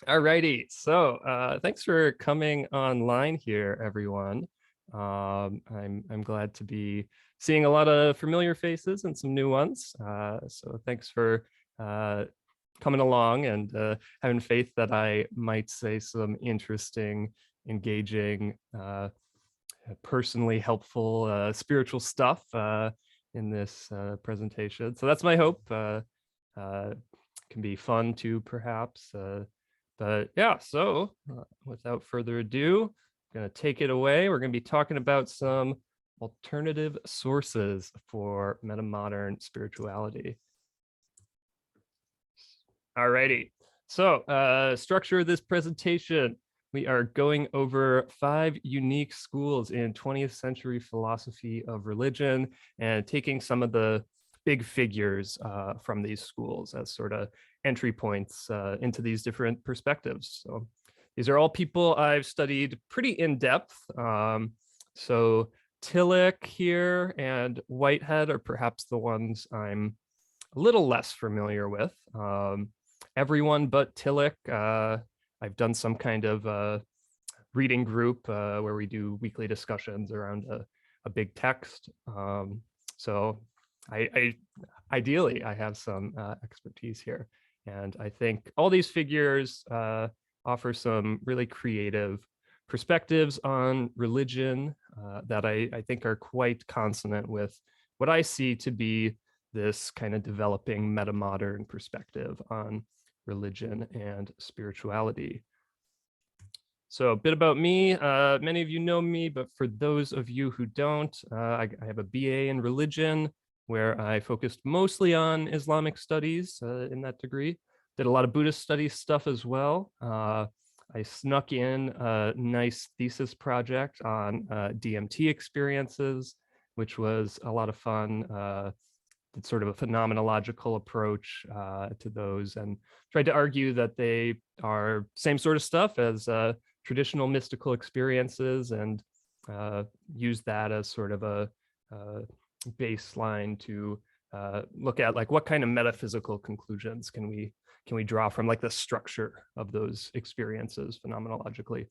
Alrighty, so thanks for coming online here, everyone. I'm glad to be seeing a lot of familiar faces and some new ones. So thanks for uh, coming along and having faith that I might say some interesting, engaging, personally helpful, spiritual stuff in this presentation. So that's my hope. Can be fun too, perhaps. But yeah, so without further ado, I'm going to take it away. We're going to be talking about some alternative sources for metamodern spirituality. Alrighty. So structure of this presentation, we are going over 5 unique schools in 20th century philosophy of religion and taking some of the big figures from these schools as sort of entry points into these different perspectives. So these are all people I've studied pretty in depth. So Tillich here and Whitehead are perhaps the ones I'm a little less familiar with. Everyone but Tillich, I've done some kind of reading group where we do weekly discussions around a big text. So ideally, I have some expertise here. And I think all these figures offer some really creative perspectives on religion that I think are quite consonant with what I see to be this kind of developing metamodern perspective on religion and spirituality. So a bit about me. Many of you know me, but for those of you who don't, I have a BA in religion where I focused mostly on Islamic studies in that degree. Did a lot of Buddhist studies stuff as well. I snuck in a nice thesis project on DMT experiences, which was a lot of fun. It's sort of a phenomenological approach to those, and tried to argue that they are same sort of stuff as traditional mystical experiences, and use that as sort of a baseline to look at like what kind of metaphysical conclusions can we draw from like the structure of those experiences phenomenologically.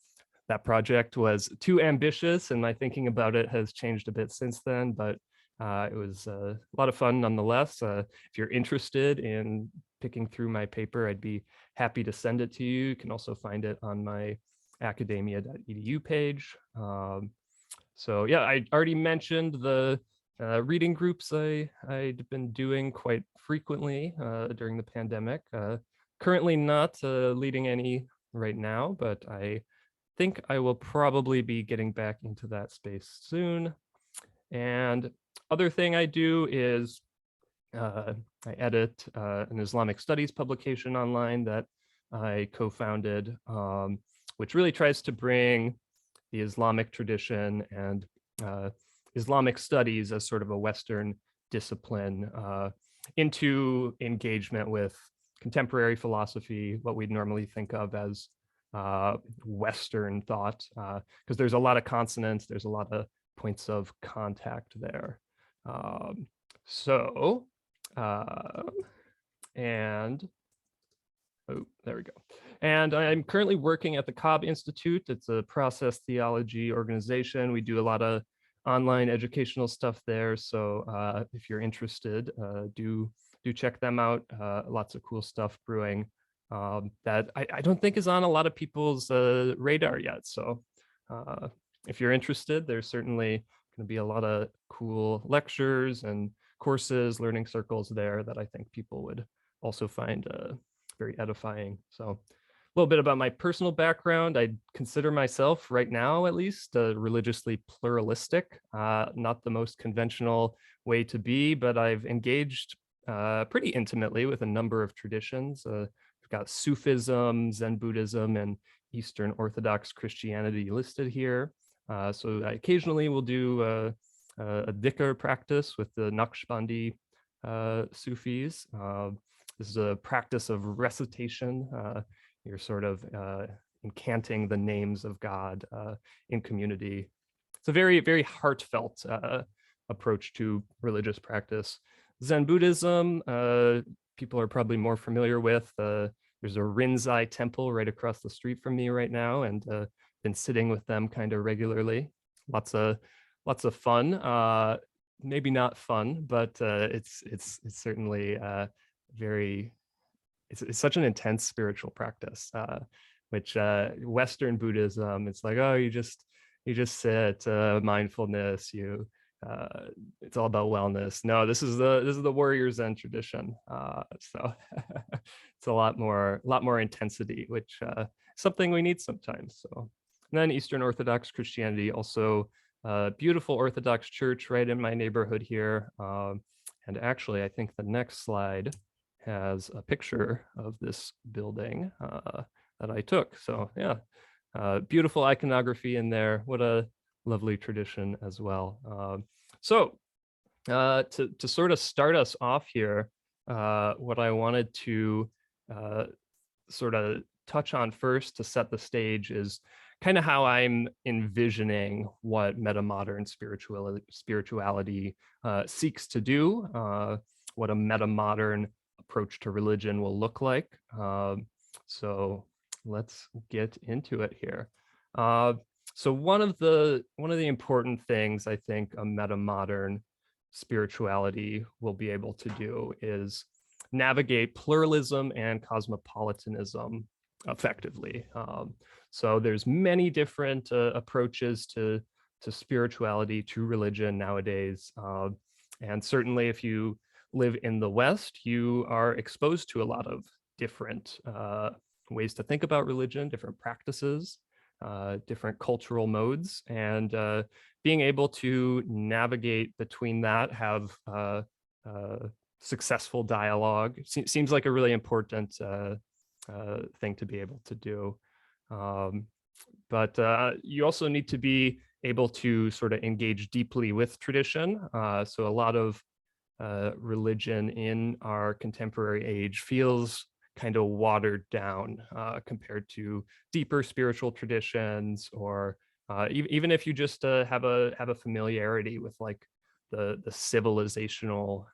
That project was too ambitious, and my thinking about it has changed a bit since then, but it was a lot of fun nonetheless. If you're interested in picking through my paper, I'd be happy to send it to you. You can also find it on my academia.edu page. So yeah, I already mentioned the reading groups I'd been doing quite frequently during the pandemic. Currently not leading any right now, but I think I will probably be getting back into that space soon. And other thing I do is I edit an Islamic studies publication online that I co-founded, which really tries to bring the Islamic tradition and Islamic studies as sort of a Western discipline into engagement with contemporary philosophy, what we'd normally think of as Western thought, because there's a lot of consonants, there's a lot of points of contact there. So, and oh, there we go. And I'm currently working at the Cobb Institute. It's a process theology organization. We do a lot of online educational stuff there. So if you're interested, do check them out. Lots of cool stuff brewing that I don't think is on a lot of people's radar yet. So if you're interested, there's certainly going to be a lot of cool lectures and courses, learning circles there that I think people would also find very edifying. So a little bit about my personal background. I consider myself right now, at least, religiously pluralistic, not the most conventional way to be, but I've engaged pretty intimately with a number of traditions. We've got Sufism, Zen Buddhism, and Eastern Orthodox Christianity listed here. So I occasionally will do a dhikr practice with the Naqshbandi Sufis. This is a practice of recitation. You're sort of incanting the names of God in community. It's a very, very heartfelt approach to religious practice. Zen Buddhism, people are probably more familiar with. there's a Rinzai temple right across the street from me right now, and been sitting with them kind of regularly. Lots of fun. Maybe not fun, but it's certainly very. It's such an intense spiritual practice, which Western Buddhism, it's like, oh, you just sit, mindfulness, it's all about wellness. No, this is the warrior Zen tradition. So it's a lot more intensity, which something we need sometimes. So, and then Eastern Orthodox Christianity, also beautiful Orthodox church right in my neighborhood here. And actually, I think the next slide has a picture of this building that I took. So yeah, beautiful iconography in there. What a lovely tradition as well. So to sort of start us off here, what I wanted to sort of touch on first to set the stage is kind of how I'm envisioning what metamodern spirituality seeks to do, what a metamodern approach to religion will look like. So let's get into it here. So one of the important things I think a metamodern spirituality will be able to do is navigate pluralism and cosmopolitanism effectively. So there's many different approaches to spirituality, to religion nowadays. And certainly if you live in the West, you are exposed to a lot of different ways to think about religion, different practices, different cultural modes, and being able to navigate between that, have successful dialogue seems like a really important thing to be able to do. But you also need to be able to sort of engage deeply with tradition. So a lot of religion in our contemporary age feels kind of watered down compared to deeper spiritual traditions, or even if you just have a familiarity with like the civilizational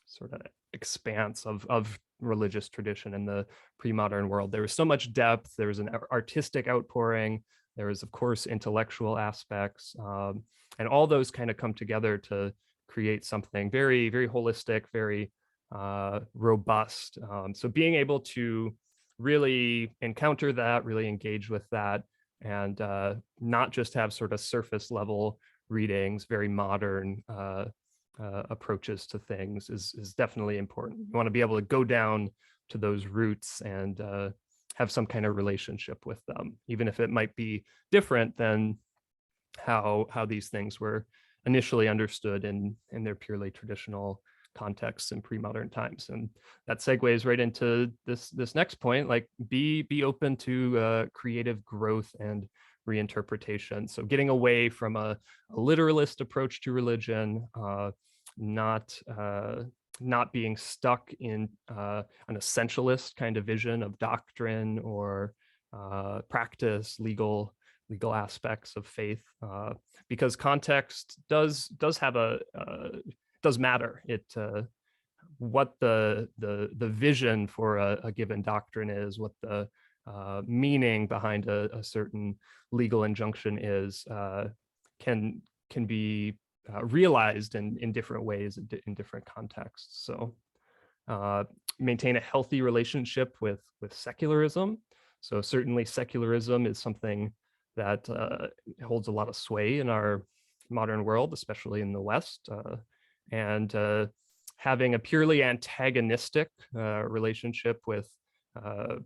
sort of expanse of religious tradition in the pre-modern world. There was so much depth, there was an artistic outpouring, there was of course intellectual aspects, and all those kind of come together to create something very, very holistic, very robust. So being able to really encounter that, really engage with that, and not just have sort of surface level readings, very modern approaches to things is definitely important. You want to be able to go down to those roots and have some kind of relationship with them, even if it might be different than how these things were initially understood in their purely traditional contexts in pre-modern times. And that segues right into this next point, like be open to creative growth and reinterpretation. So getting away from a literalist approach to religion, not being stuck in an essentialist kind of vision of doctrine or practice, legal aspects of faith, because context does matter. It what the vision for a given doctrine is, what the meaning behind a certain legal injunction is, can be realized in different ways in different contexts. So maintain a healthy relationship with secularism. So certainly secularism is something that holds a lot of sway in our modern world, especially in the West, and having a purely antagonistic relationship with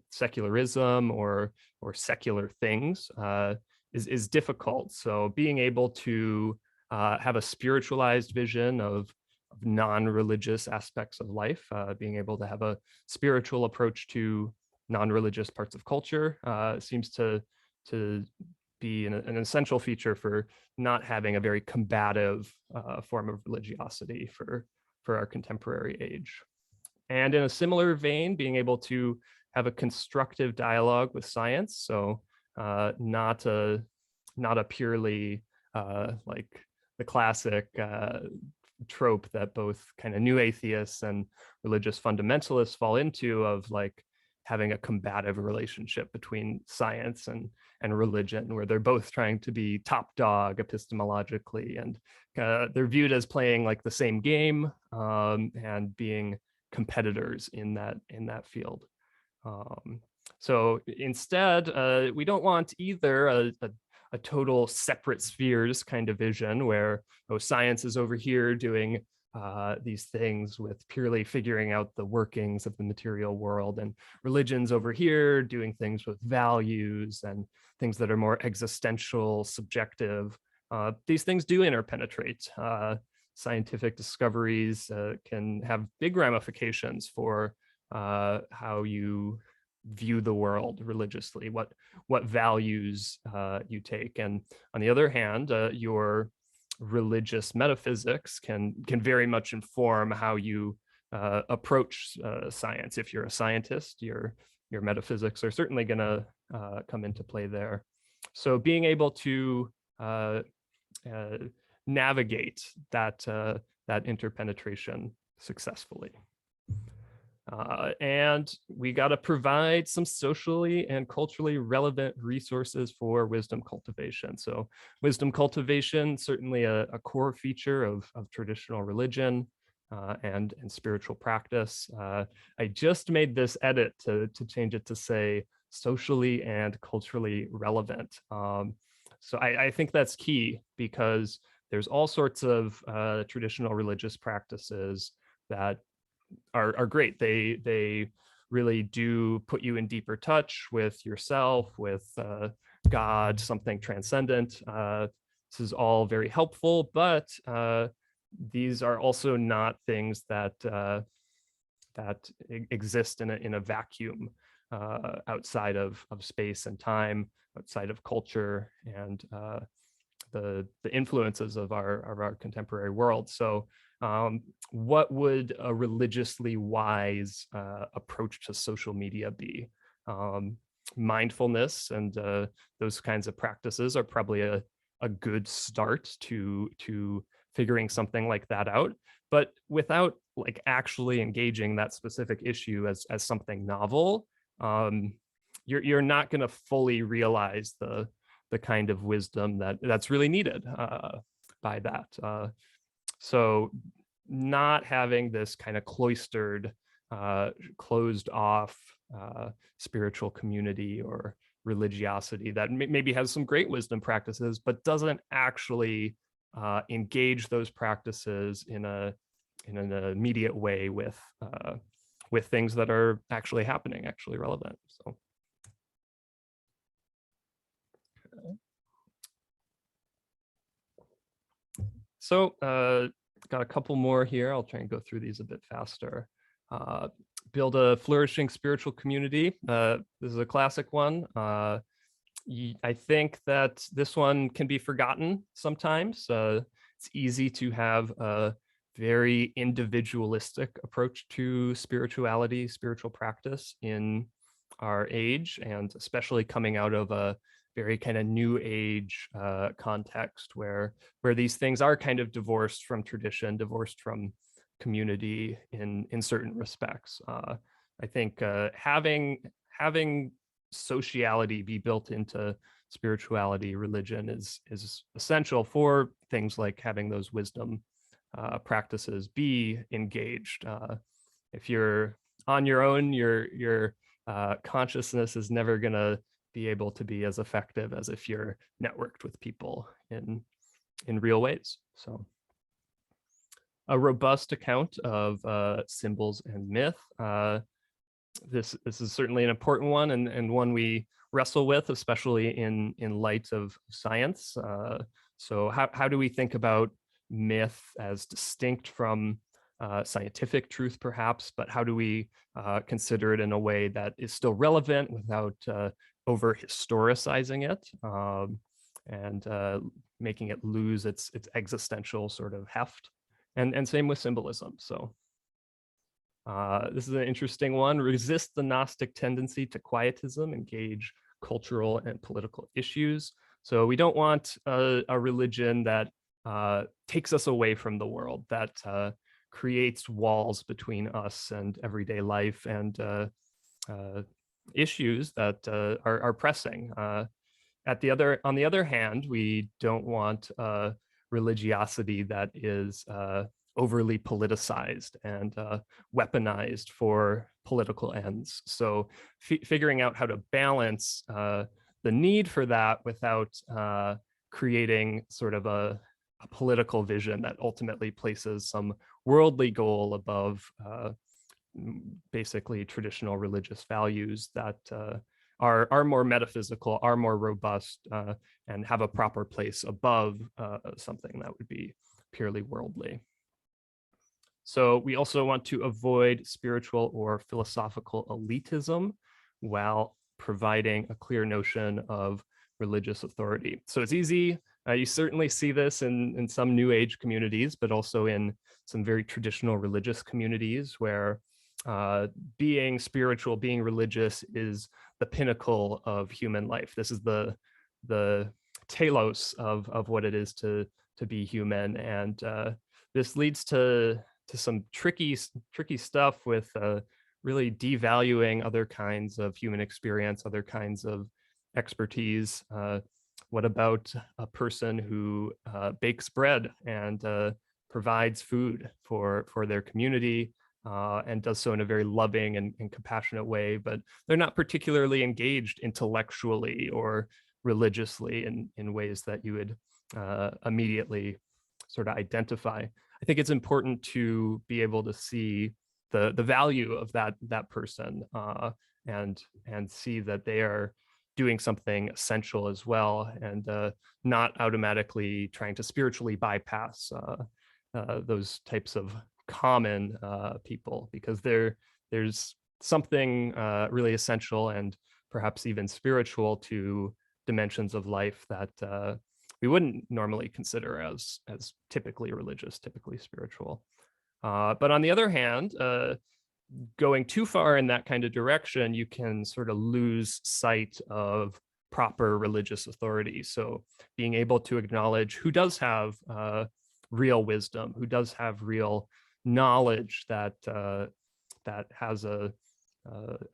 secularism or secular things is difficult. So being able to have a spiritualized vision of non-religious aspects of life, being able to have a spiritual approach to non-religious parts of culture seems to be an essential feature for not having a very combative form of religiosity for our contemporary age. And in a similar vein, being able to have a constructive dialogue with science. So not a purely like the classic trope that both kind of new atheists and religious fundamentalists fall into, of like having a combative relationship between science and religion, where they're both trying to be top dog epistemologically, and they're viewed as playing like the same game, and being competitors in that field. So instead, we don't want either a total separate spheres kind of vision where, oh, science is over here doing these things with purely figuring out the workings of the material world, and religion's over here doing things with values and things that are more existential, subjective. These things do interpenetrate. Scientific discoveries can have big ramifications for how you view the world religiously, what values you take. And on the other hand, your religious metaphysics can very much inform how you approach science. If you're a scientist, your metaphysics are certainly going to come into play there. So being able to navigate that interpenetration successfully. And we got to provide some socially and culturally relevant resources for wisdom cultivation. So wisdom cultivation, certainly a core feature of traditional religion and spiritual practice. I just made this edit to change it to say socially and culturally relevant. So I think that's key, because there's all sorts of traditional religious practices that are great. They really do put you in deeper touch with yourself, with God, something transcendent. This is all very helpful, but these are also not things that exist in a vacuum outside of space and time, outside of culture and the influences of our contemporary world. So what would a religiously wise approach to social media be? Mindfulness and those kinds of practices are probably a good start to figuring something like that out, but without like actually engaging that specific issue as something novel, you're not going to fully realize the kind of wisdom that's really needed by that. So not having this kind of cloistered, closed off spiritual community or religiosity that maybe has some great wisdom practices, but doesn't actually engage those practices in an immediate way with things that are actually happening, actually relevant. So got a couple more here. I'll try and go through these a bit faster. Build a flourishing spiritual community. This is a classic one. I think that this one can be forgotten sometimes. It's easy to have a very individualistic approach to spirituality, spiritual practice in our age, and especially coming out of a very kind of new age context where these things are kind of divorced from tradition, divorced from community in certain respects. I think having sociality be built into spirituality, religion is essential for things like having those wisdom practices be engaged. If you're on your own, your consciousness is never going to be able to be as effective as if you're networked with people in real ways. So a robust account of symbols and myth. This is certainly an important one, and one we wrestle with, especially in light of science. So how do we think about myth as distinct from scientific truth, perhaps, but how do we consider it in a way that is still relevant without over historicizing it and making it lose its existential sort of heft? And same with symbolism. So this is an interesting one. Resist the Gnostic tendency to quietism, engage cultural and political issues. So we don't want a religion that takes us away from the world, that creates walls between us and everyday life and issues that are pressing. On the other hand, we don't want religiosity that is overly politicized and weaponized for political ends. So figuring out how to balance the need for that without creating sort of a political vision that ultimately places some worldly goal above basically traditional religious values that are more metaphysical, are more robust, and have a proper place above something that would be purely worldly. So we also want to avoid spiritual or philosophical elitism while providing a clear notion of religious authority. So it's easy. You certainly see this in some New Age communities, but also in some very traditional religious communities where being spiritual, being religious is the pinnacle of human life. This is the telos of what it is to be human, and this leads to some tricky stuff with really devaluing other kinds of human experience, other kinds of expertise. What about a person who bakes bread and provides food for their community? And does so in a very loving and compassionate way, but they're not particularly engaged intellectually or religiously in ways that you would immediately sort of identify. I think it's important to be able to see the value of that person and see that they are doing something essential as well, and not automatically trying to spiritually bypass those types of common people, because there's something really essential and perhaps even spiritual to dimensions of life that we wouldn't normally consider as typically religious, typically spiritual. But on the other hand, going too far in that kind of direction, you can sort of lose sight of proper religious authority. So being able to acknowledge who does have real wisdom, who does have real knowledge that has an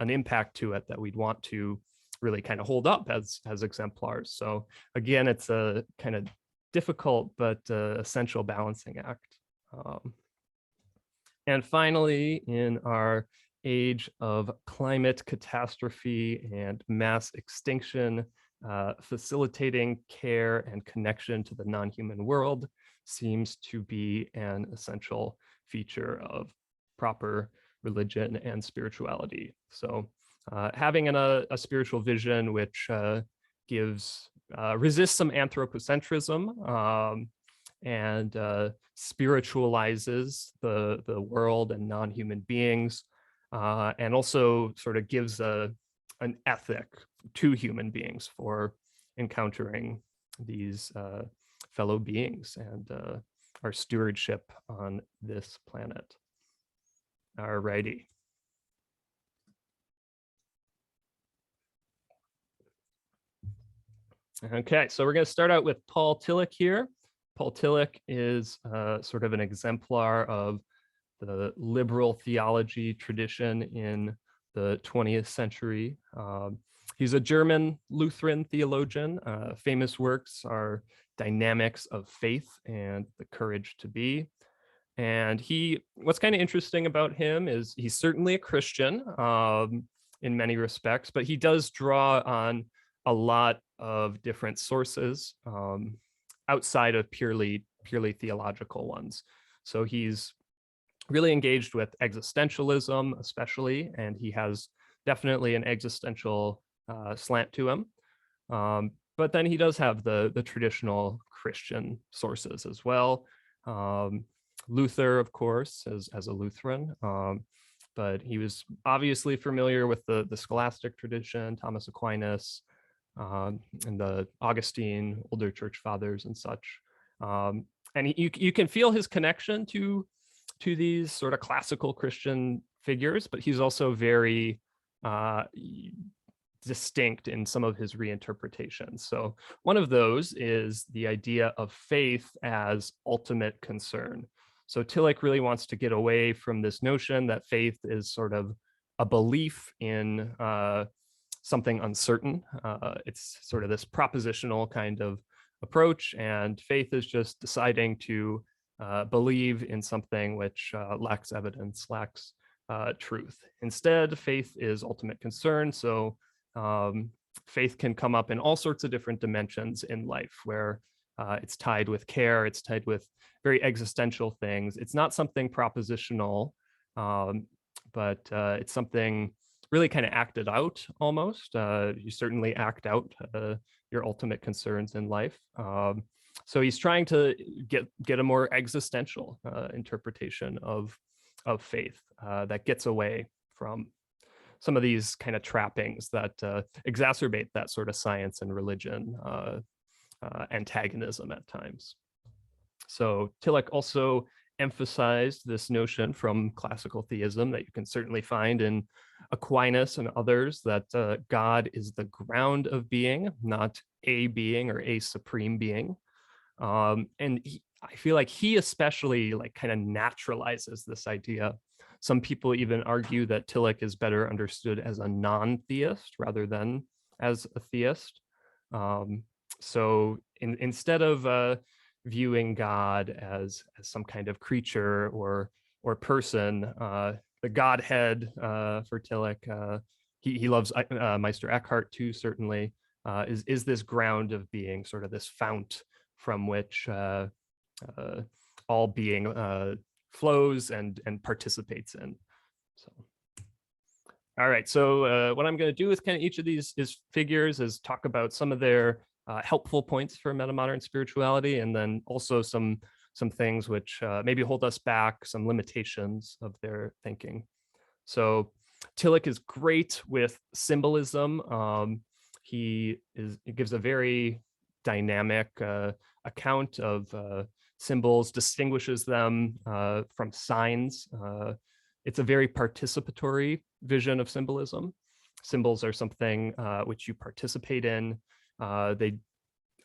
impact to it that we'd want to really kind of hold up as exemplars. So again, it's a kind of difficult but essential balancing act. And finally, in our age of climate catastrophe and mass extinction, facilitating care and connection to the non-human world seems to be an essential feature of proper religion and spirituality. So having a spiritual vision which resists some anthropocentrism and spiritualizes the world and non-human beings, and also sort of gives an ethic to human beings for encountering these fellow beings and our stewardship on this planet. All righty. Okay, so we're going to start out with Paul Tillich here. Paul Tillich is sort of an exemplar of the liberal theology tradition in the 20th century. He's a German Lutheran theologian. Famous works are Dynamics of Faith and The Courage to Be. And what's kind of interesting about him is he's certainly a Christian in many respects, but he does draw on a lot of different sources outside of purely theological ones. So he's really engaged with existentialism, especially, and he has definitely an existential slant to him. But then he does have the traditional Christian sources as well. Luther, of course, as a Lutheran, but he was obviously familiar with the scholastic tradition, Thomas Aquinas, and the Augustine, older church fathers and such. And you can feel his connection to these sort of classical Christian figures, but he's also very distinct in some of his reinterpretations. So one of those is the idea of faith as ultimate concern. So Tillich really wants to get away from this notion that faith is sort of a belief in something uncertain. It's sort of this propositional kind of approach, and faith is just deciding to believe in something which lacks evidence, lacks truth. Instead, faith is ultimate concern. So faith can come up in all sorts of different dimensions in life, where it's tied with care, it's tied with very existential things. It's not something propositional, but it's something really kind of acted out almost. You certainly act out your ultimate concerns in life. So he's trying to get a more existential interpretation of faith that gets away from some of these kind of trappings that exacerbate that sort of science and religion antagonism at times. So Tillich also emphasized this notion from classical theism that you can certainly find in Aquinas and others, that God is the ground of being, not a being or a supreme being. And I feel like he especially like kind of naturalizes this idea. Some people even argue that Tillich is better understood as a non-theist rather than as a theist. So instead of viewing God as some kind of creature or person, the Godhead for Tillich, he loves Meister Eckhart too, certainly, is this ground of being, sort of this fount from which all being flows and participates in. So, all right. So what I'm going to do with kind of each of these figures is talk about some of their helpful points for metamodern spirituality, and then also some things which maybe hold us back, some limitations of their thinking. So Tillich is great with symbolism. He gives a very dynamic account of symbols, distinguishes them from signs. It's a very participatory vision of symbolism. Symbols are something which you participate in. They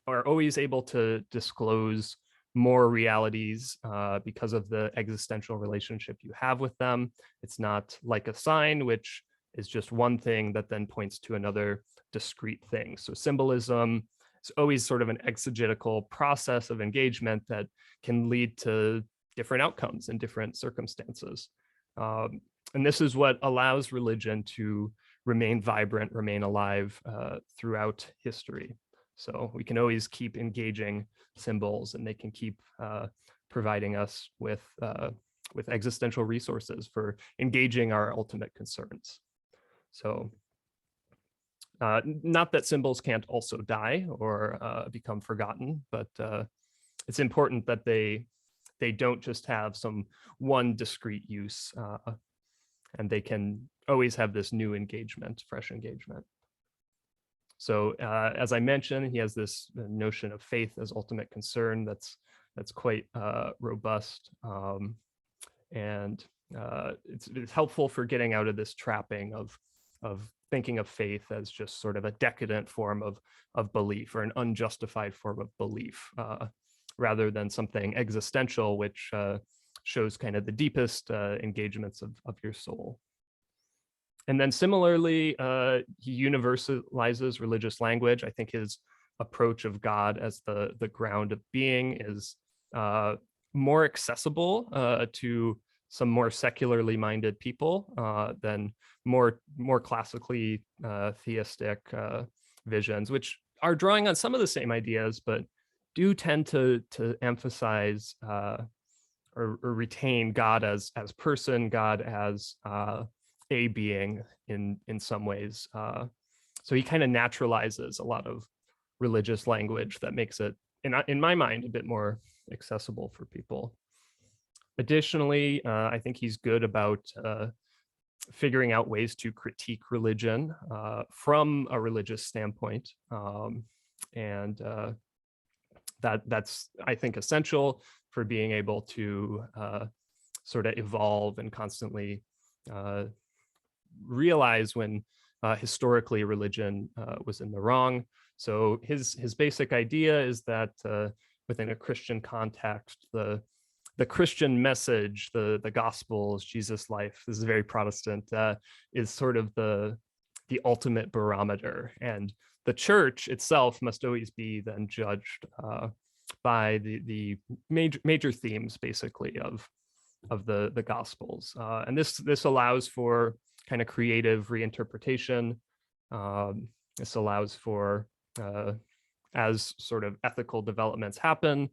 are always able to disclose more realities because of the existential relationship you have with them. It's not like a sign, which is just one thing that then points to another discrete thing. So symbolism is always sort of an exegetical process of engagement that can lead to different outcomes in different circumstances. And this is what allows religion to remain vibrant, remain alive throughout history. So we can always keep engaging symbols, and they can keep providing us with existential resources for engaging our ultimate concerns. So not that symbols can't also die or become forgotten, but it's important that they don't just have some one discrete use, and they can always have this new engagement, fresh engagement. So as I mentioned, he has this notion of faith as ultimate concern that's quite robust, and it's helpful for getting out of this trapping of thinking of faith as just sort of a decadent form of belief, or an unjustified form of belief, rather than something existential, which shows kind of the deepest engagements of your soul. And then similarly, he universalizes religious language. I think his approach of God as the ground of being is more accessible to some more secularly minded people than more classically theistic visions, which are drawing on some of the same ideas, but do tend to emphasize or retain God as person, God as a being in some ways. So he kind of naturalizes a lot of religious language that makes it, in my mind, a bit more accessible for people. Additionally, I think he's good about figuring out ways to critique religion from a religious standpoint. And that's, I think, essential for being able to sort of evolve and constantly realize when historically religion was in the wrong. So his basic idea is that within a Christian context, the Christian message, the Gospels, Jesus' life, this is very Protestant, is sort of the ultimate barometer, and the church itself must always be then judged by the major themes, basically, of the Gospels, and this allows for kind of creative reinterpretation. This allows for as sort of ethical developments happen,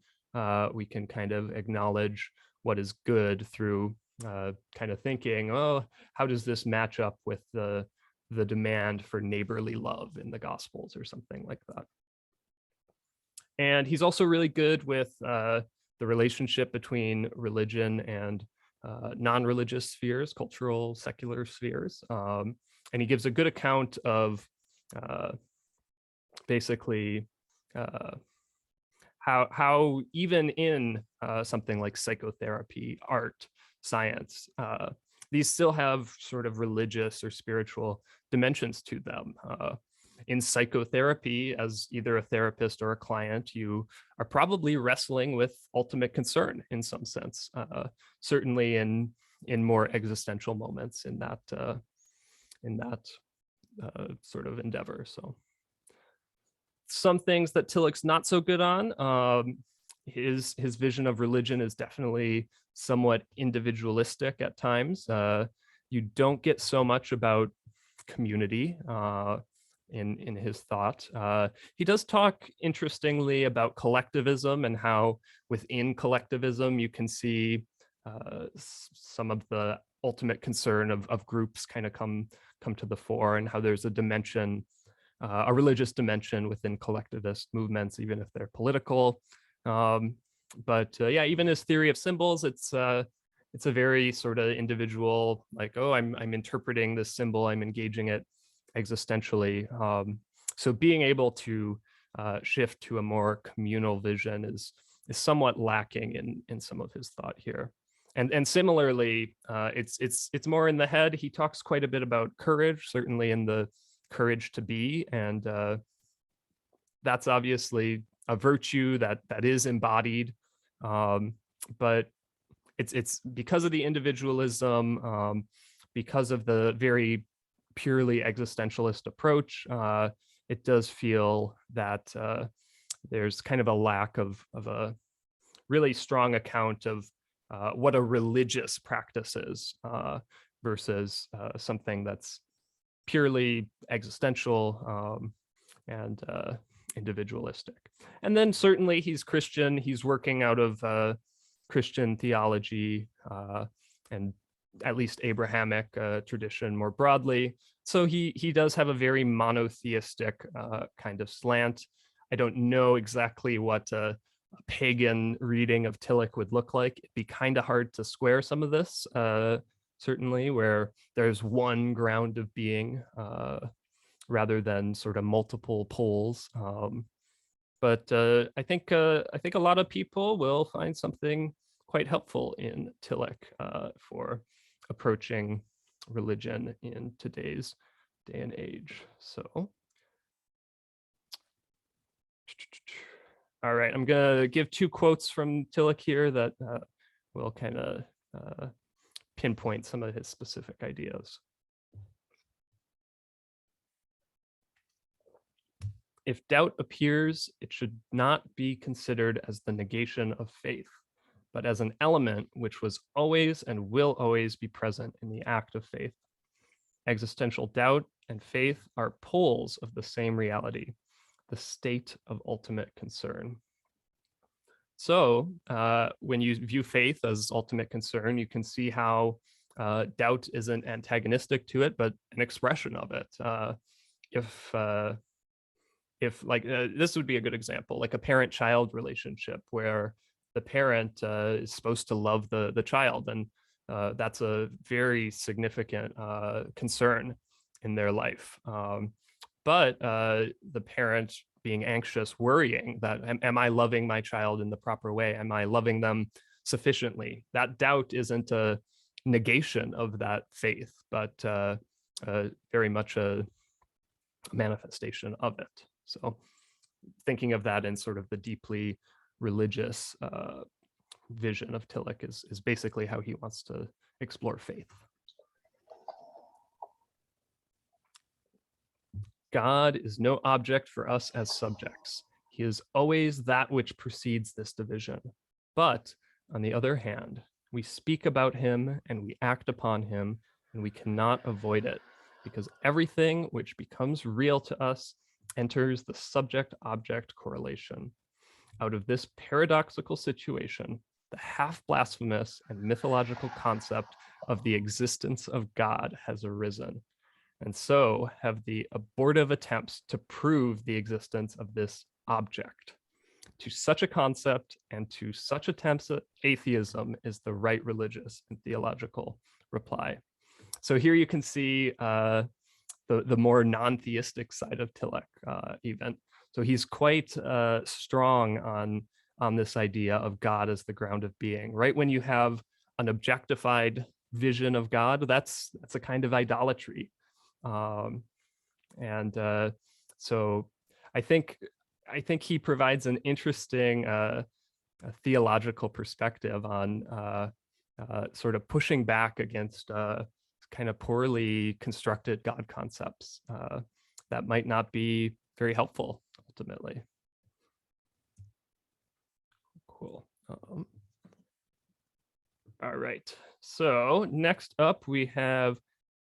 we can kind of acknowledge what is good through kind of thinking, oh, how does this match up with the demand for neighborly love in the Gospels or something like that. And he's also really good with the relationship between religion and non-religious spheres, cultural, secular spheres. And he gives a good account of basically how even in something like psychotherapy, art, science, these still have sort of religious or spiritual dimensions to them. In psychotherapy, as either a therapist or a client, you are probably wrestling with ultimate concern in some sense, certainly in more existential moments in that sort of endeavor. So some things that Tillich's not so good on. His vision of religion is definitely somewhat individualistic at times. You don't get so much about community in his thought. He does talk interestingly about collectivism and how within collectivism you can see some of the ultimate concern of groups kind of come to the fore, and how there's a dimension, a religious dimension within collectivist movements, even if they're political. But yeah, even his theory of symbols, it's a very sort of individual, like, oh, I'm interpreting this symbol, I'm engaging it existentially. So being able to shift to a more communal vision is somewhat lacking in some of his thought here. And similarly, it's more in the head. He talks quite a bit about courage, certainly in the Courage to Be, and that's obviously a virtue that is embodied, but it's because of the individualism, because of the very purely existentialist approach, it does feel that there's kind of a lack of a really strong account of what a religious practice is versus something that's purely existential and individualistic. And then certainly he's Christian. He's working out of Christian theology and at least Abrahamic tradition more broadly. So he does have a very monotheistic kind of slant. I don't know exactly what a pagan reading of Tillich would look like. It'd be kind of hard to square some of this, certainly, where there's one ground of being rather than sort of multiple poles. But I think a lot of people will find something quite helpful in Tillich for approaching religion in today's day and age. So, all right, I'm gonna give two quotes from Tillich here that will kind of pinpoint some of his specific ideas. If doubt appears, it should not be considered as the negation of faith, but as an element which was always and will always be present in the act of faith. Existential doubt and faith are poles of the same reality, the state of ultimate concern. So when you view faith as ultimate concern, you can see how doubt isn't antagonistic to it, but an expression of it. If like this would be a good example, like a parent-child relationship where the parent is supposed to love the child, and that's a very significant concern in their life. But the parent being anxious, worrying that, am I loving my child in the proper way? Am I loving them sufficiently? That doubt isn't a negation of that faith, but very much a manifestation of it. So thinking of that in sort of the deeply religious vision of Tillich is basically how he wants to explore faith. God is no object for us as subjects. He is always that which precedes this division. But on the other hand, we speak about him and we act upon him, and we cannot avoid it, because everything which becomes real to us enters the subject-object correlation. Out of this paradoxical situation, the half-blasphemous and mythological concept of the existence of God has arisen. And so have the abortive attempts to prove the existence of this object. To such a concept and to such attempts at atheism is the right religious and theological reply. So here you can see the more non-theistic side of Tillich even. So he's quite strong on this idea of God as the ground of being. Right when you have an objectified vision of God, that's a kind of idolatry. So I think he provides an interesting theological perspective on sort of pushing back against kind of poorly constructed God concepts that might not be very helpful ultimately. Cool. All right. So next up we have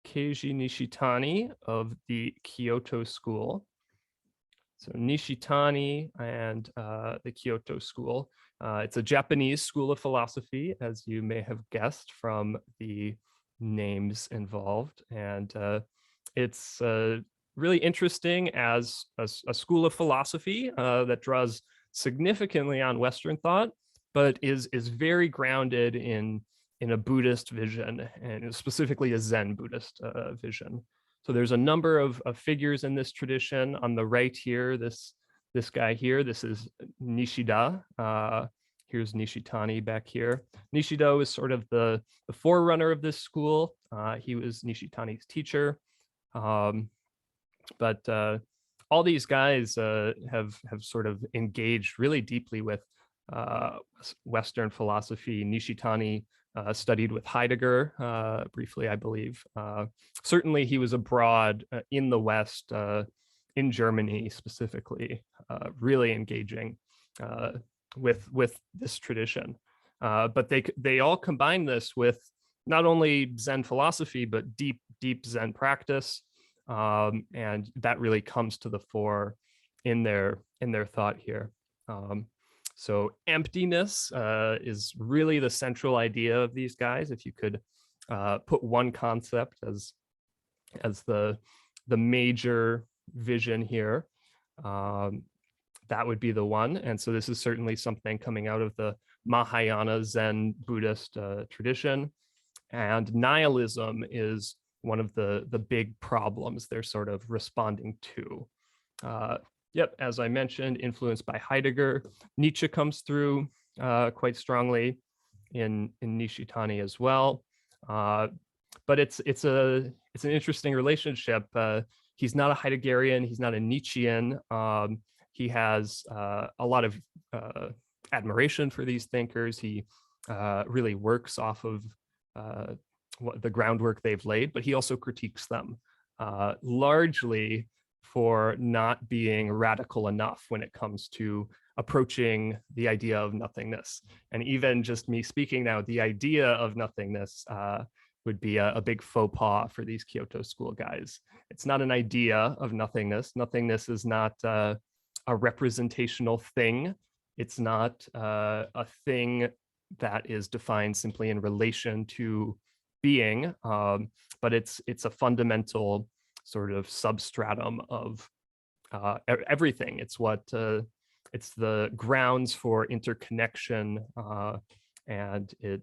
Keiji Nishitani of the Kyoto School. So Nishitani and the Kyoto School, it's a Japanese school of philosophy, as you may have guessed from the names involved. And it's really interesting as a school of philosophy that draws significantly on Western thought, but is very grounded in a Buddhist vision, and specifically a Zen Buddhist vision. So there's a number of figures in this tradition. On the right here, this guy here, this is Nishida. Here's Nishitani back here. Nishida is sort of the forerunner of this school. He was Nishitani's teacher. But all these guys have sort of engaged really deeply with Western philosophy. Nishitani studied with Heidegger briefly, I believe. Certainly he was abroad in the West, in Germany specifically, really engaging with this tradition. But they all combine this with not only Zen philosophy, but deep Zen practice. And that really comes to the fore in their thought here. So emptiness is really the central idea of these guys. If you could put one concept as the major vision here, that would be the one. And so this is certainly something coming out of the Mahayana Zen Buddhist tradition. And nihilism is one of the big problems they're sort of responding to. Yep, as I mentioned, influenced by Heidegger. Nietzsche comes through quite strongly in Nishitani as well. But it's an interesting relationship. He's not a Heideggerian, he's not a Nietzschean. He has a lot of admiration for these thinkers. He really works off of the groundwork they've laid, but he also critiques them largely for not being radical enough when it comes to approaching the idea of nothingness. And even just me speaking now, the idea of nothingness would be a big faux pas for these Kyoto School guys. It's not an idea of nothingness. Nothingness is not a representational thing. It's not a thing that is defined simply in relation to being, but it's a fundamental sort of substratum of everything. It's it's the grounds for interconnection, and it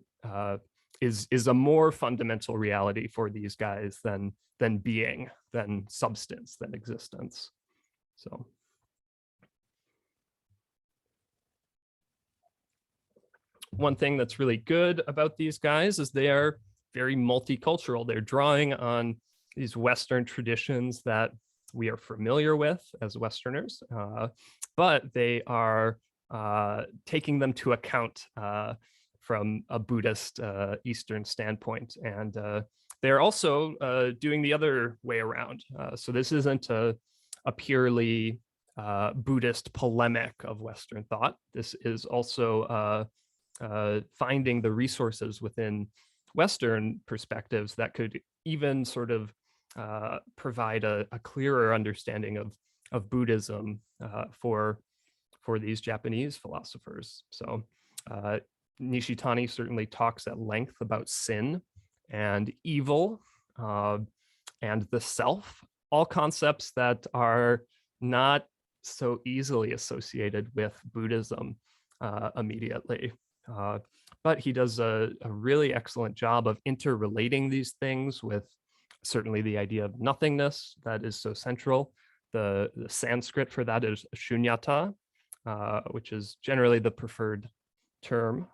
is a more fundamental reality for these guys than being, than substance, than existence. So one thing that's really good about these guys is they are very multicultural. They're drawing on these Western traditions that we are familiar with as Westerners, but they are taking them to account from a Buddhist Eastern standpoint. And they're also doing the other way around. So this isn't a purely Buddhist polemic of Western thought. This is also finding the resources within Western perspectives that could even sort of provide a clearer understanding of Buddhism for these Japanese philosophers. So Nishitani certainly talks at length about sin and evil and the self, all concepts that are not so easily associated with Buddhism immediately. But he does a really excellent job of interrelating these things with certainly the idea of nothingness that is so central. The Sanskrit for that is shunyata, which is generally the preferred term.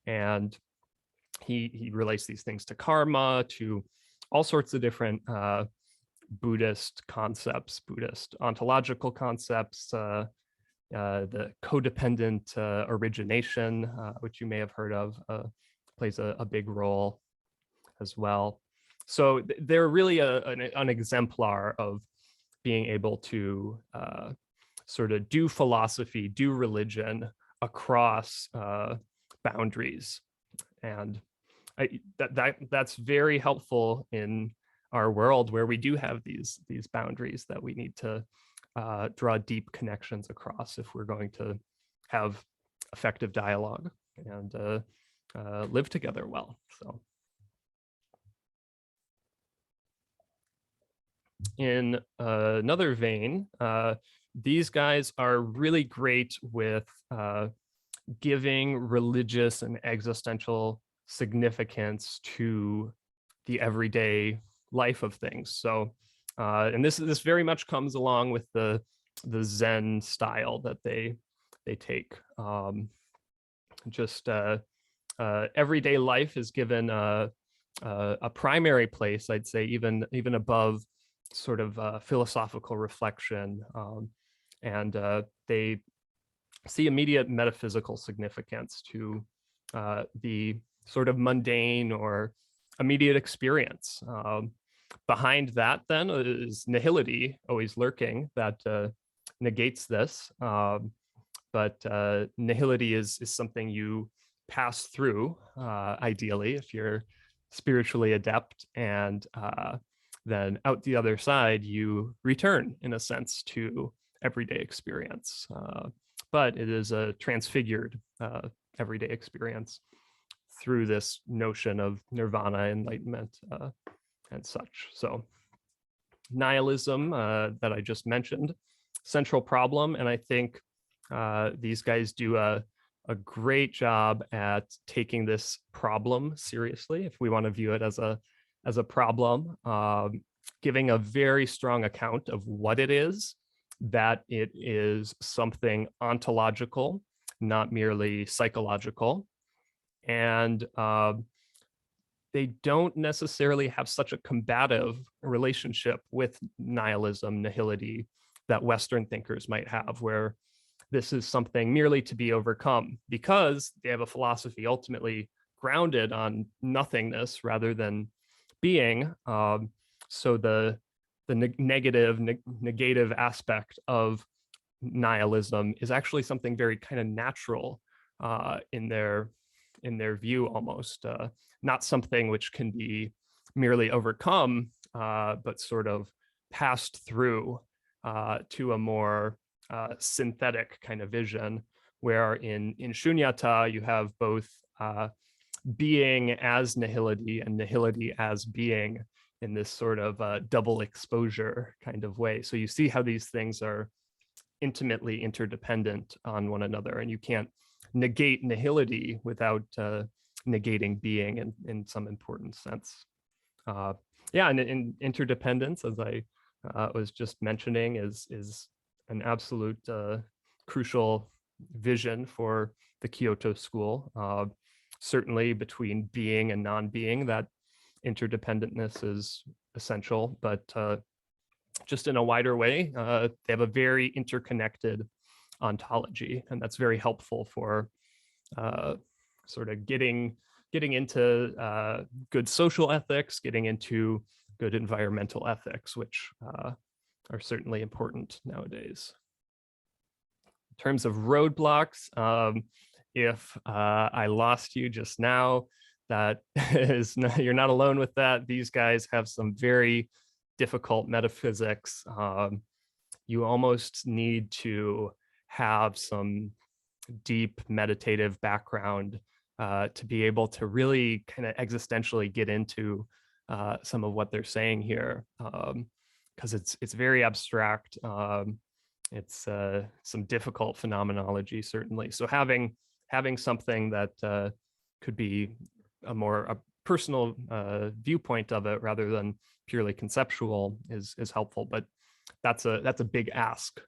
And he relates these things to karma, to all sorts of different Buddhist concepts, Buddhist ontological concepts, the codependent origination, which you may have heard of, plays a big role as well. So they're really an exemplar of being able to sort of do philosophy, do religion across boundaries. And that's very helpful in our world where we do have these boundaries that we need to draw deep connections across if we're going to have effective dialogue and live together well. So in another vein, these guys are really great with giving religious and existential significance to the everyday life of things. So, and this very much comes along with the Zen style that they take. Just everyday life is given a primary place, I'd say, even above sort of philosophical reflection, and they see immediate metaphysical significance to the sort of mundane or immediate experience. Behind that, then, is nihility always lurking that negates this. But nihility is something you pass through, ideally, if you're spiritually adept, and then out the other side, you return, in a sense, to everyday experience. But it is a transfigured everyday experience through this notion of nirvana, enlightenment, and such. So nihilism that I just mentioned, central problem. And I think these guys do a great job at taking this problem seriously, if we want to view it as a problem, giving a very strong account of what it is, that it is something ontological, not merely psychological. And they don't necessarily have such a combative relationship with nihilism, nihility, that Western thinkers might have, where this is something merely to be overcome, because they have a philosophy ultimately grounded on nothingness rather than being. So the negative aspect of nihilism is actually something very kind of natural in their view, almost not something which can be merely overcome, but sort of passed through to a more synthetic kind of vision, where in shunyata you have both being as nihility and nihility as being, in this sort of double exposure kind of way. So you see how these things are intimately interdependent on one another, and you can't negate nihility without negating being in some important sense. Yeah, and in interdependence, as I was just mentioning, is an absolute crucial vision for the Kyoto school. Certainly between being and non-being, that interdependentness is essential, but just in a wider way. They have a very interconnected ontology, and that's very helpful for sort of getting into good social ethics, getting into good environmental ethics, which are certainly important nowadays. In terms of roadblocks, if I lost you just now, that is you're not alone with that. These guys have some very difficult metaphysics. You almost need to have some deep meditative background to be able to really kind of existentially get into some of what they're saying here, because it's very abstract. It's some difficult phenomenology, certainly. So having something that could be a personal viewpoint of it rather than purely conceptual is helpful. But that's a big ask.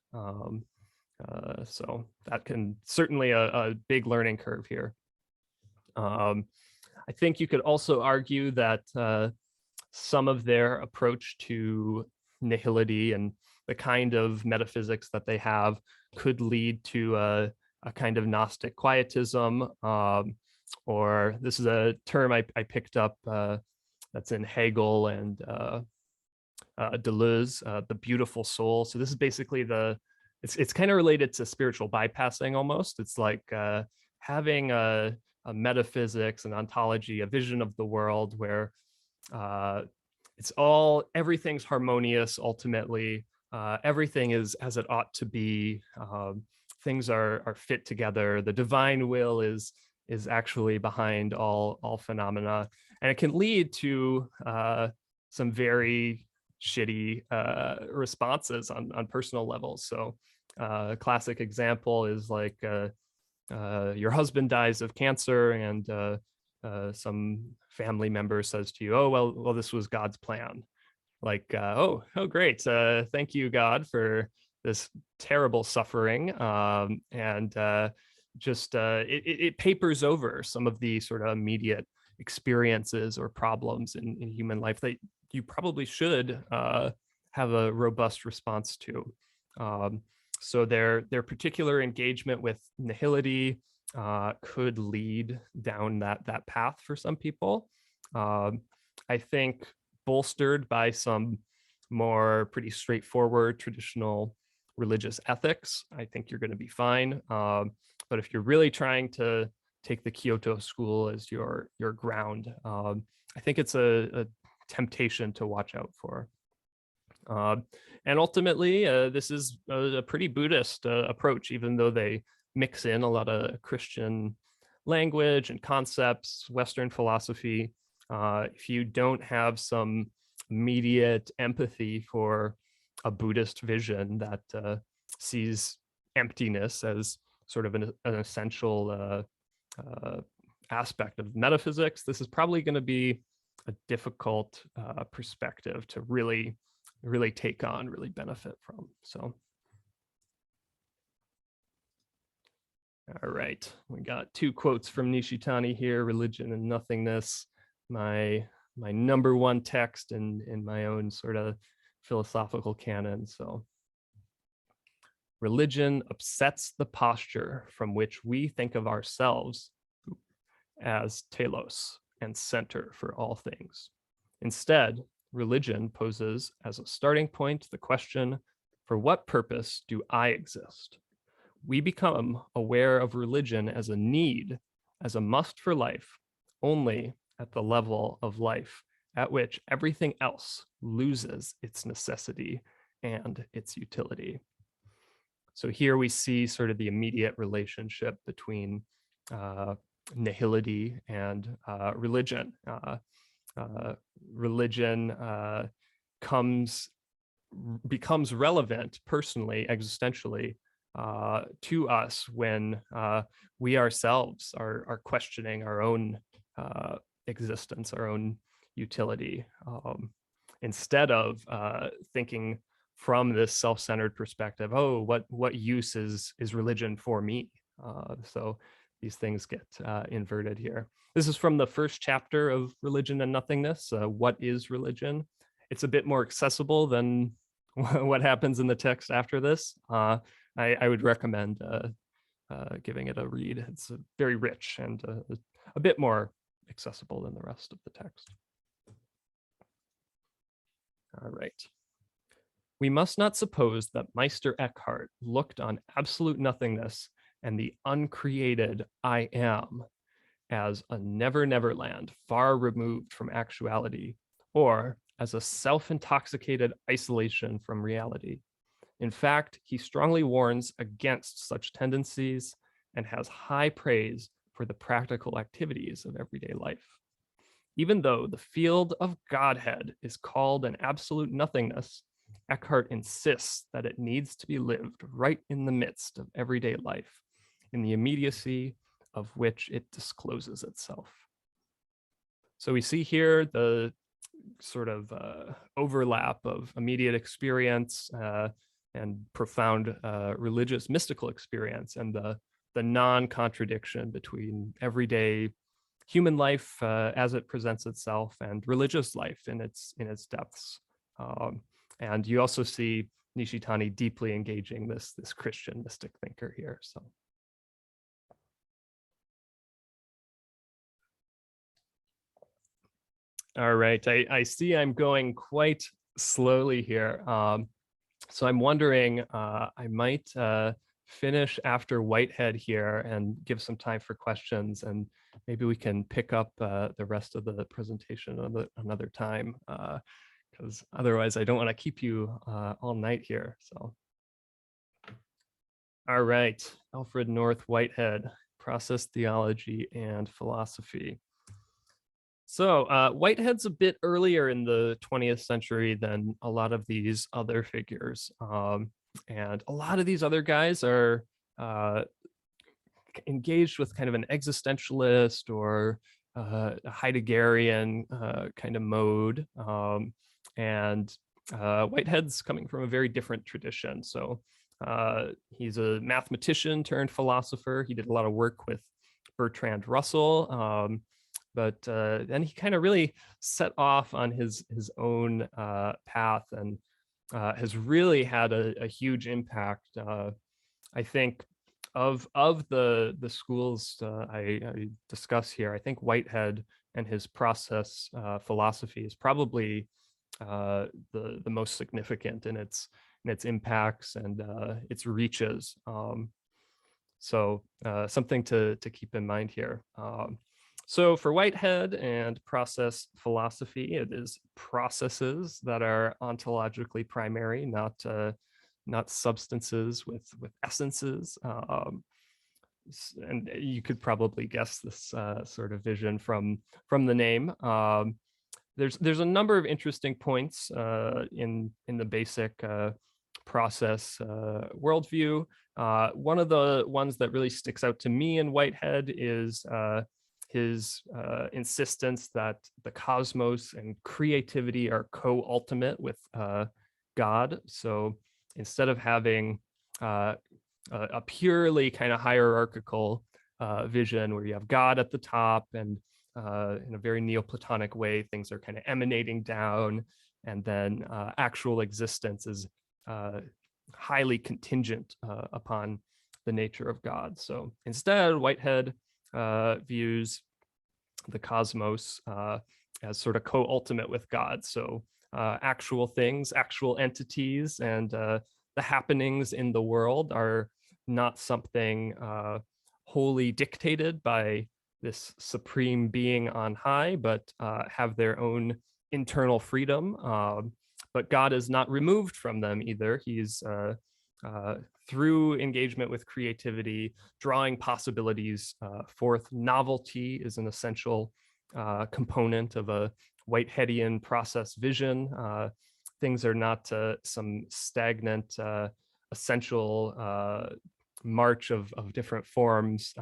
So that can certainly a big learning curve here. I think you could also argue that some of their approach to nihility and the kind of metaphysics that they have could lead to a kind of Gnostic quietism, or this is a term I picked up that's in Hegel and Deleuze, the beautiful soul. So this is basically it's kind of related to spiritual bypassing almost. It's like having a metaphysics, an ontology, a vision of the world where everything's harmonious ultimately. Everything is as it ought to be. Things are fit together. The divine will is actually behind all phenomena, and it can lead to some very shitty responses on personal levels. So a classic example is like your husband dies of cancer, and some family member says to you, "Oh, well, this was God's plan." Like, oh, great. Thank you, God, for this terrible suffering. And it papers over some of the sort of immediate experiences or problems in human life that you probably should have a robust response to. So their particular engagement with nihility could lead down that path for some people. I think bolstered by some more pretty straightforward traditional religious ethics, I think you're going to be fine. But if you're really trying to take the Kyoto school as your ground, I think it's a temptation to watch out for. And ultimately, this is a pretty Buddhist approach, even though they mix in a lot of Christian language and concepts, Western philosophy. If you don't have some immediate empathy for a Buddhist vision that sees emptiness as sort of an essential aspect of metaphysics, this is probably going to be a difficult perspective to really take on, really benefit from. So, all right, we got 2 quotes from Nishitani here: "Religion and Nothingness," my number one text in my own sort of philosophical canon. So, religion upsets the posture from which we think of ourselves as telos and center for all things. Instead, religion poses as a starting point the question, for what purpose do I exist? We become aware of religion as a need, as a must for life, only at the level of life at which everything else loses its necessity and its utility. So here we see sort of the immediate relationship between nihility and religion. Religion becomes relevant personally, existentially, to us when we ourselves are questioning our own existence, our own utility, instead of thinking from this self-centered perspective, oh, what use is religion for me? So these things get inverted here. This is from the first chapter of Religion and Nothingness. What is religion? It's a bit more accessible than what happens in the text after this, I would recommend giving it a read. It's very rich and a bit more accessible than the rest of the text. All right. We must not suppose that Meister Eckhart looked on absolute nothingness and the uncreated I am as a never land far removed from actuality, or as a self-intoxicated isolation from reality. In fact, he strongly warns against such tendencies and has high praise for the practical activities of everyday life. Even though the field of Godhead is called an absolute nothingness, Eckhart insists that it needs to be lived right in the midst of everyday life, in the immediacy of which it discloses itself. So we see here the sort of overlap of immediate experience and profound religious mystical experience, and the non-contradiction between everyday human life as it presents itself and religious life in its depths. And you also see Nishitani deeply engaging this Christian mystic thinker here. So. All right, I see I'm going quite slowly here. So I'm wondering, I might finish after Whitehead here and give some time for questions, and maybe we can pick up the rest of the presentation another time, because otherwise I don't want to keep you all night here. So, all right, Alfred North Whitehead, Process Theology and Philosophy. So Whitehead's a bit earlier in the 20th century than a lot of these other figures. And a lot of these other guys are engaged with kind of an existentialist or a Heideggerian kind of mode. And Whitehead's coming from a very different tradition. So he's a mathematician turned philosopher. He did a lot of work with Bertrand Russell. But then he kind of really set off on his own path and has really had a huge impact. I think of the schools I discuss here, I think Whitehead and his process philosophy is probably the most significant in its impacts and its reaches. So something to keep in mind here. So for Whitehead and process philosophy, it is processes that are ontologically primary, not substances with essences. And you could probably guess this sort of vision from the name. There's a number of interesting points in the basic process worldview. One of the ones that really sticks out to me in Whitehead is his insistence that the cosmos and creativity are co-ultimate with God. So instead of having a purely kind of hierarchical vision where you have God at the top and in a very Neoplatonic way, things are kind of emanating down, and then actual existence is highly contingent upon the nature of God. So instead, Whitehead views the cosmos as sort of co-ultimate with God. So actual things, actual entities, and the happenings in the world are not something wholly dictated by this supreme being on high, but have their own internal freedom. But God is not removed from them either. He's through engagement with creativity, drawing possibilities forth. Novelty is an essential component of a Whiteheadian process vision. Things are not some stagnant, essential march of different forms,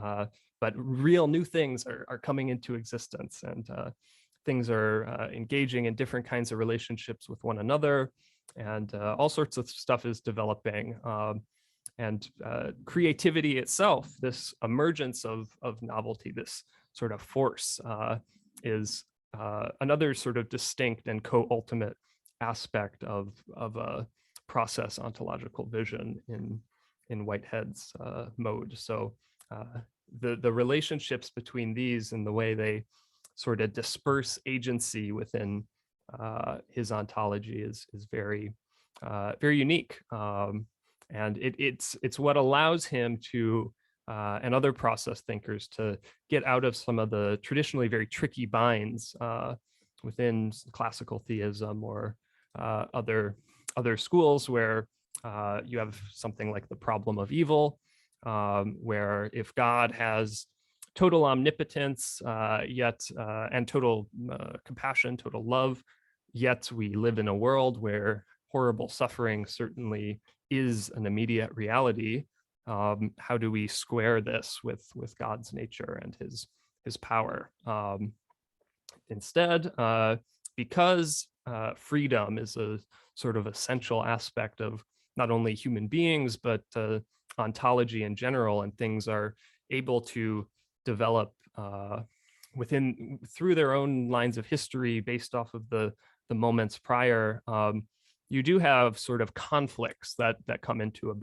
but real new things are coming into existence, and things are engaging in different kinds of relationships with one another, and all sorts of stuff is developing. And creativity itself, this emergence of novelty, this sort of force, is another sort of distinct and co-ultimate aspect of a process ontological vision in Whitehead's mode. So the relationships between these and the way they sort of disperse agency within his ontology is very very unique, and it's what allows him to and other process thinkers to get out of some of the traditionally very tricky binds within classical theism or other schools where you have something like the problem of evil, where if God has total omnipotence, yet and total compassion, total love, yet we live in a world where horrible suffering certainly is an immediate reality. How do we square this with God's nature and his power? Instead, because freedom is a sort of essential aspect of not only human beings, but ontology in general, and things are able to develop through their own lines of history based off of the moments prior, you do have sort of conflicts that come into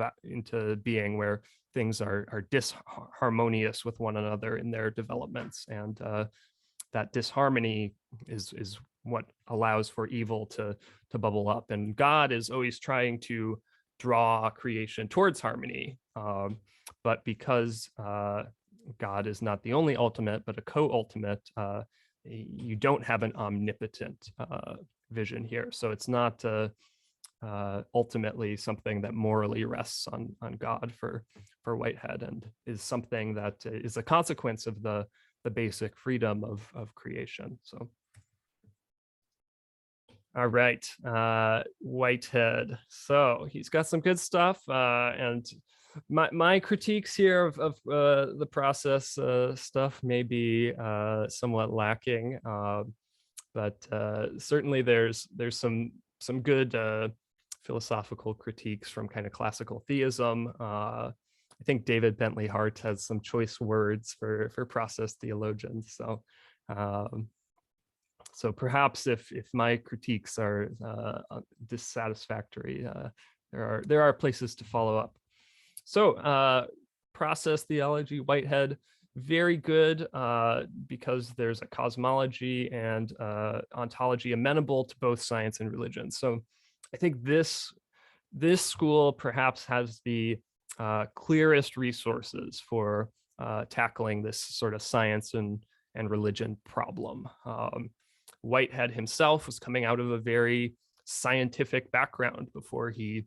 being, where things are disharmonious with one another in their developments, and that disharmony is what allows for evil to bubble up. And God is always trying to draw creation towards harmony, but because God is not the only ultimate, but a co-ultimate, you don't have an omnipotent vision here. So it's not ultimately something that morally rests on God for Whitehead, and is something that is a consequence of the basic freedom of creation. So, all right, Whitehead. So he's got some good stuff, and my critiques here of the process stuff may be somewhat lacking, but certainly there's some good philosophical critiques from kind of classical theism. I think David Bentley Hart has some choice words for process theologians. So so perhaps if my critiques are dissatisfactory, there are places to follow up. So process theology, Whitehead, very good, because there's a cosmology and ontology amenable to both science and religion. So I think this school perhaps has the clearest resources for tackling this sort of science and religion problem. Whitehead himself was coming out of a very scientific background before he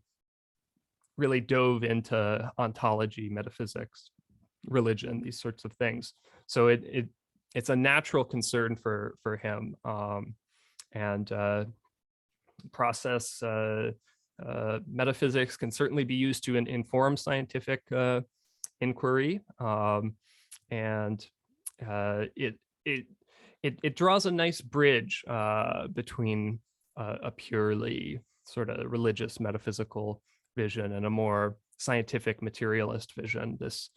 really dove into ontology, metaphysics, religion, these sorts of things. So it's a natural concern for him, and process metaphysics can certainly be used to inform scientific inquiry, and it draws a nice bridge between a purely sort of religious metaphysical vision and a more scientific materialist vision, this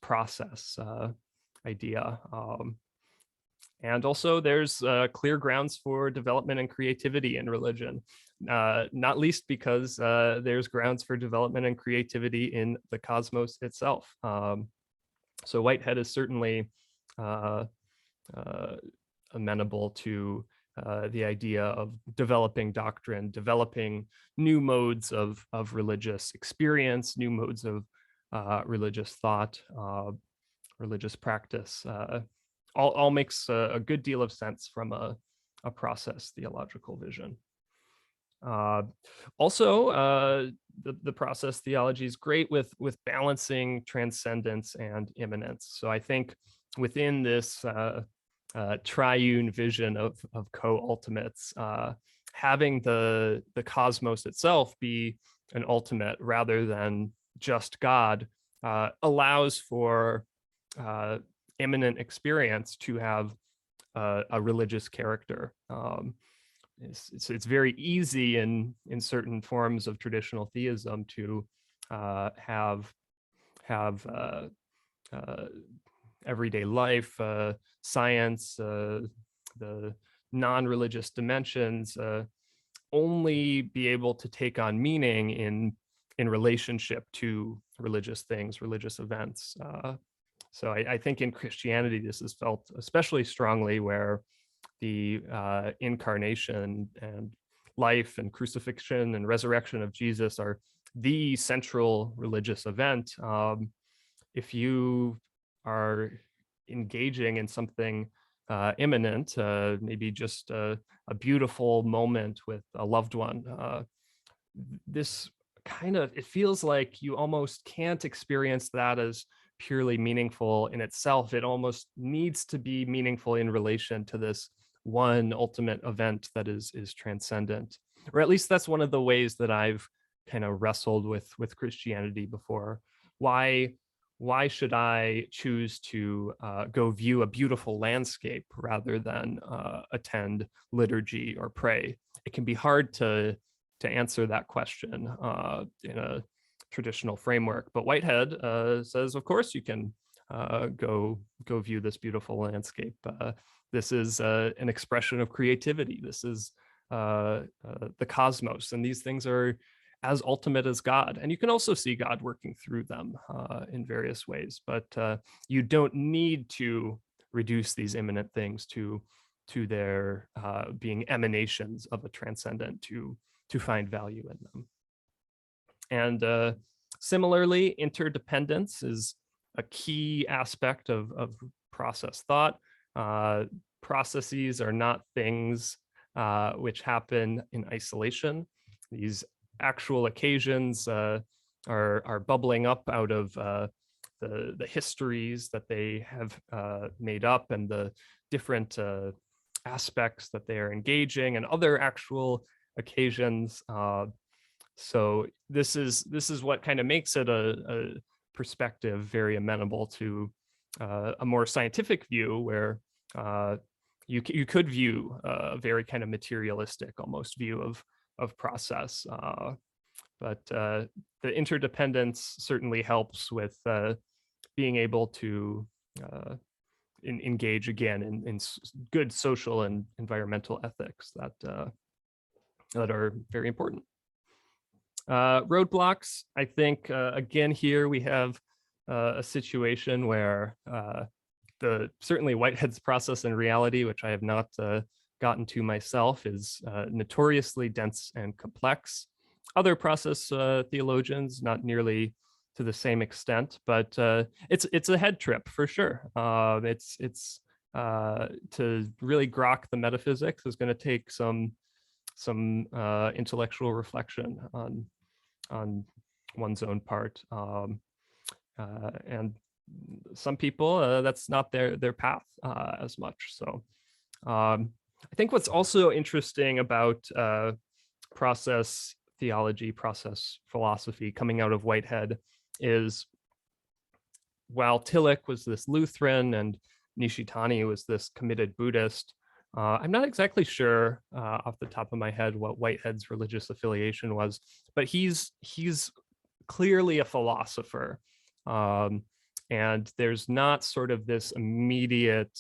process idea. And also there's clear grounds for development and creativity in religion, not least because there's grounds for development and creativity in the cosmos itself. So Whitehead is certainly amenable to the idea of developing doctrine, developing new modes of religious experience, new modes of religious thought, religious practice. All makes a good deal of sense from a process theological vision. Also, the process theology is great with balancing transcendence and immanence. So I think within this triune vision of co-ultimates, having the cosmos itself be an ultimate rather than just God allows for immanent experience to have a religious character. It's very easy in certain forms of traditional theism to have everyday life, science, the non-religious dimensions only be able to take on meaning in relationship to religious things, religious events. So I think in Christianity, this is felt especially strongly, where the incarnation and life and crucifixion and resurrection of Jesus are the central religious event. If you are engaging in something imminent, maybe just a beautiful moment with a loved one, this kind of, it feels like you almost can't experience that as purely meaningful in itself. It almost needs to be meaningful in relation to this one ultimate event that is transcendent, or at least that's one of the ways that I've kind of wrestled with Christianity before. Why should I choose to go view a beautiful landscape rather than attend liturgy or pray? It can be hard to answer that question in a traditional framework, but Whitehead says, of course, you can go view this beautiful landscape. This is an expression of creativity. This is the cosmos, and these things are as ultimate as God. And you can also see God working through them in various ways, but you don't need to reduce these imminent things to their being emanations of a transcendent to find value in them. And similarly, interdependence is a key aspect of process thought. Processes are not things which happen in isolation. These actual occasions are bubbling up out of the histories that they have made up, and the different aspects that they are engaging, and other actual occasions. So this is what kind of makes it a perspective very amenable to a more scientific view, where you could view a very kind of materialistic almost view of process. But the interdependence certainly helps with being able to engage again in good social and environmental ethics that are very important. Roadblocks, I think, again, here we have a situation where certainly Whitehead's process and reality, which I have not gotten to myself, is notoriously dense and complex. Other process theologians, not nearly to the same extent, but it's a head trip for sure. It's to really grok the metaphysics is going to take some intellectual reflection on one's own part, and some people that's not their path as much. So I think what's also interesting about process theology, process philosophy coming out of Whitehead is, while Tillich was this Lutheran and Nishitani was this committed Buddhist, I'm not exactly sure off the top of my head what Whitehead's religious affiliation was, but he's clearly a philosopher. And there's not sort of this immediate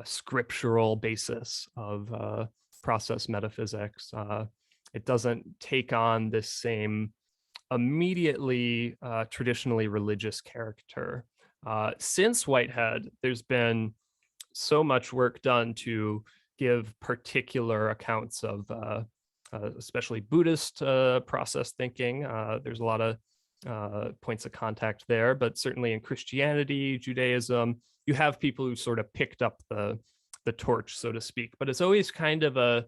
scriptural basis of process metaphysics. It doesn't take on this same immediately traditionally religious character. Since Whitehead, there's been so much work done to give particular accounts of especially Buddhist process thinking. There's a lot of points of contact there, but certainly in Christianity, Judaism, you have people who sort of picked up the torch, so to speak. But it's always kind of a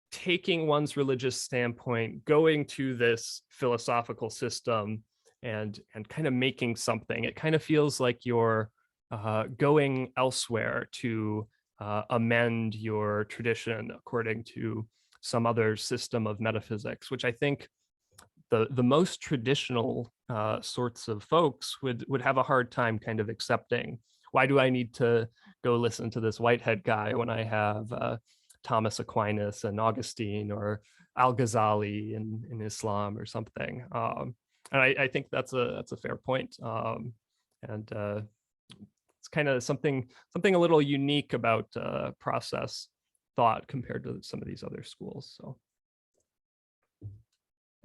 taking one's religious standpoint, going to this philosophical system, and kind of making something. It kind of feels like you're going elsewhere to amend your tradition according to some other system of metaphysics, which I think the most traditional sorts of folks would have a hard time kind of accepting. Why do I need to go listen to this Whitehead guy when I have Thomas Aquinas and Augustine or Al-Ghazali in Islam or something? And I think that's a fair point. And it's kind of something a little unique about process thought compared to some of these other schools. So,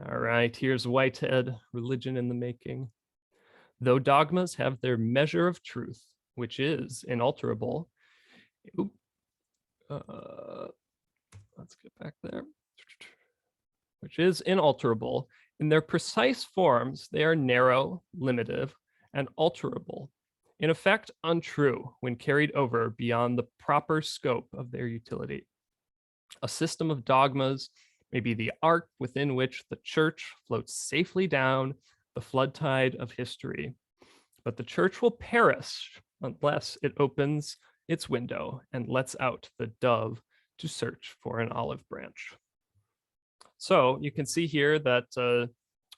all right, here's Whitehead, Religion in the Making. Though dogmas have their measure of truth, which is inalterable. Let's get back there. Which is inalterable. In their precise forms, they are narrow, limited, and alterable. In effect, untrue when carried over beyond the proper scope of their utility. A system of dogmas may be the ark within which the church floats safely down the flood tide of history. But the church will perish unless it opens its window and lets out the dove to search for an olive branch. So you can see here that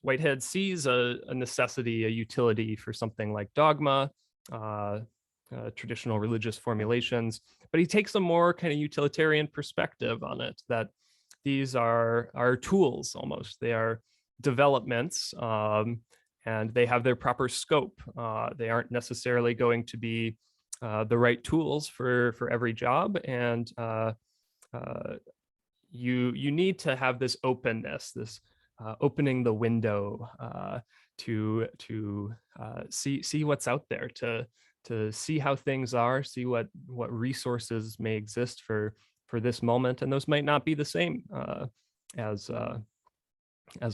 Whitehead sees a necessity, a utility for something like dogma, traditional religious formulations, but he takes a more kind of utilitarian perspective on it, that these are tools almost. They are developments, and they have their proper scope. They aren't necessarily going to be the right tools for every job, and you need to have this openness, this opening the window to see what's out there, to see how things are, see what resources may exist for this moment, and those might not be the same as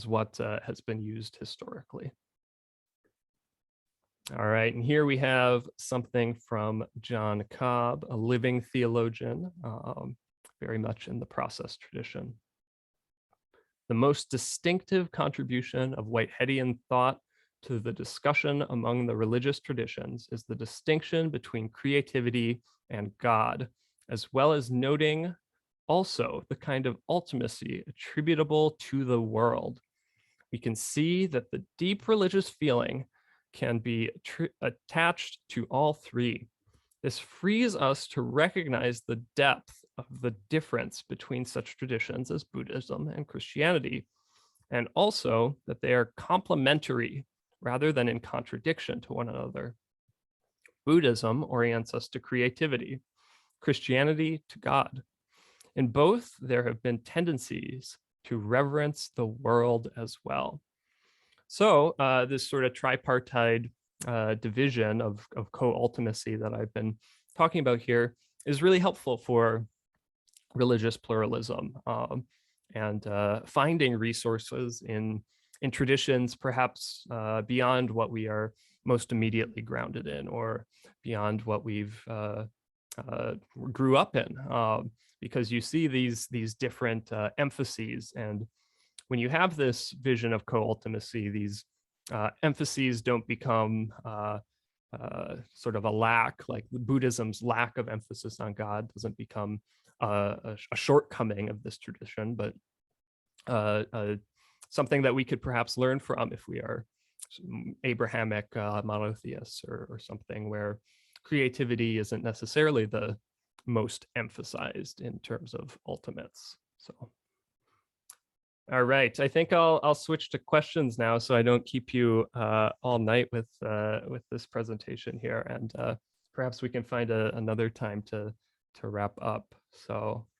what has been used historically. All right, and here we have something from John Cobb, a living theologian, very much in the process tradition. The most distinctive contribution of Whiteheadian thought to the discussion among the religious traditions is the distinction between creativity and God, as well as noting also the kind of ultimacy attributable to the world. We can see that the deep religious feeling can be attached to all three. This frees us to recognize the depth of the difference between such traditions as Buddhism and Christianity, and also that they are complementary rather than in contradiction to one another. Buddhism orients us to creativity, Christianity to God. In both, there have been tendencies to reverence the world as well. So this sort of tripartite division of co-ultimacy that I've been talking about here is really helpful for religious pluralism, and finding resources in traditions perhaps beyond what we are most immediately grounded in, or beyond what we've grew up in, because you see these different emphases. And when you have this vision of co-ultimacy, these emphases don't become sort of a lack, like Buddhism's lack of emphasis on God doesn't become a shortcoming of this tradition, but something that we could perhaps learn from if we are Abrahamic monotheists, or something where creativity isn't necessarily the most emphasized in terms of ultimates. So, all right, I think I'll switch to questions now, so I don't keep you all night with this presentation here, and perhaps we can find another time to wrap up. So